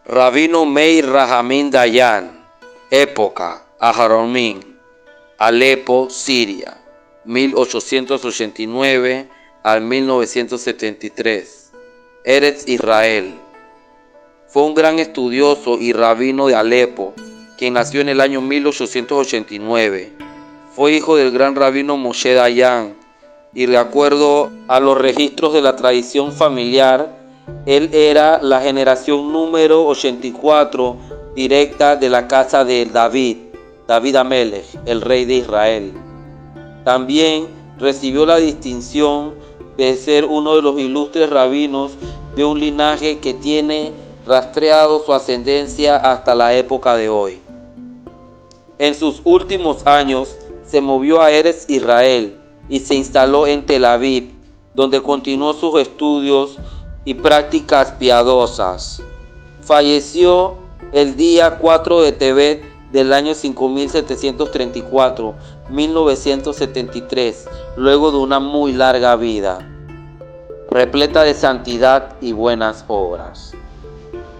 Rabino Meir Rahamin Dayan, época Aharomín, Alepo, Siria, 1889 al 1973. Eretz Israel. Fue un gran estudioso y rabino de Alepo, quien nació en el año 1889. Fue hijo del gran rabino Moshe Dayan y, de acuerdo a los registros de la tradición familiar, él era la generación número 84 directa de la casa de David Amelech, el rey de Israel. También recibió la distinción de ser uno de los ilustres rabinos de un linaje que tiene rastreado su ascendencia hasta la época de hoy. En sus últimos años se movió a Eretz Israel y se instaló en Tel Aviv, donde continuó sus estudios y prácticas piadosas. Falleció el día 4 de Tevet del año 5734, 1973, luego de una muy larga vida, repleta de santidad y buenas obras.